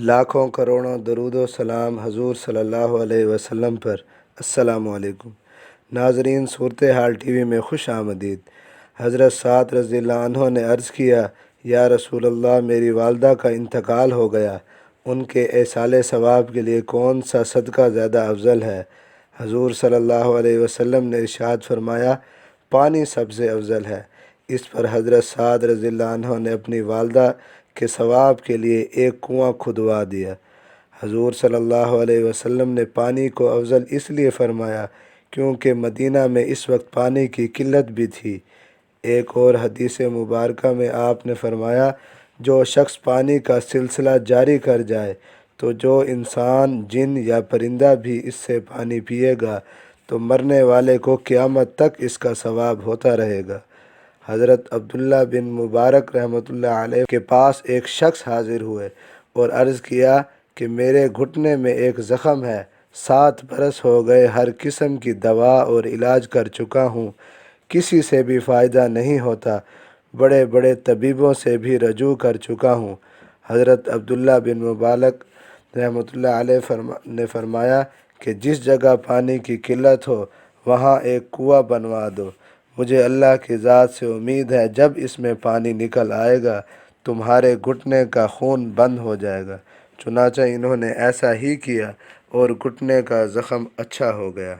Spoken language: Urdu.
لاکھوں کروڑوں درود و سلام حضور صلی اللہ علیہ وسلم پر۔ السلام علیکم ناظرین، صورتحال ٹی وی میں خوش آمدید۔ حضرت سعد رضی اللہ عنہ نے عرض کیا، یا رسول اللہ، میری والدہ کا انتقال ہو گیا، ان کے ایصال ثواب کے لیے کون سا صدقہ زیادہ افضل ہے؟ حضور صلی اللہ علیہ وسلم نے ارشاد فرمایا، پانی سب سے افضل ہے۔ اس پر حضرت سعد رضی اللہ عنہ نے اپنی والدہ کے ثواب کے لیے ایک کنواں کھدوا دیا۔ حضور صلی اللہ علیہ وسلم نے پانی کو افضل اس لیے فرمایا کیونکہ مدینہ میں اس وقت پانی کی قلت بھی تھی۔ ایک اور حدیث مبارکہ میں آپ نے فرمایا، جو شخص پانی کا سلسلہ جاری کر جائے تو جو انسان، جن یا پرندہ بھی اس سے پانی پیے گا تو مرنے والے کو قیامت تک اس کا ثواب ہوتا رہے گا۔ حضرت عبداللہ بن مبارک رحمۃ اللہ علیہ کے پاس ایک شخص حاضر ہوئے اور عرض کیا کہ میرے گھٹنے میں ایک زخم ہے، 7 برس ہو گئے، ہر قسم کی دوا اور علاج کر چکا ہوں، کسی سے بھی فائدہ نہیں ہوتا، بڑے بڑے طبیبوں سے بھی رجوع کر چکا ہوں۔ حضرت عبداللہ بن مبارک رحمۃ اللہ علیہ نے فرمایا کہ جس جگہ پانی کی قلت ہو وہاں ایک کنواں بنوا دو، مجھے اللہ کی ذات سے امید ہے جب اس میں پانی نکل آئے گا تمہارے گھٹنے کا خون بند ہو جائے گا۔ چنانچہ انہوں نے ایسا ہی کیا اور گھٹنے کا زخم اچھا ہو گیا۔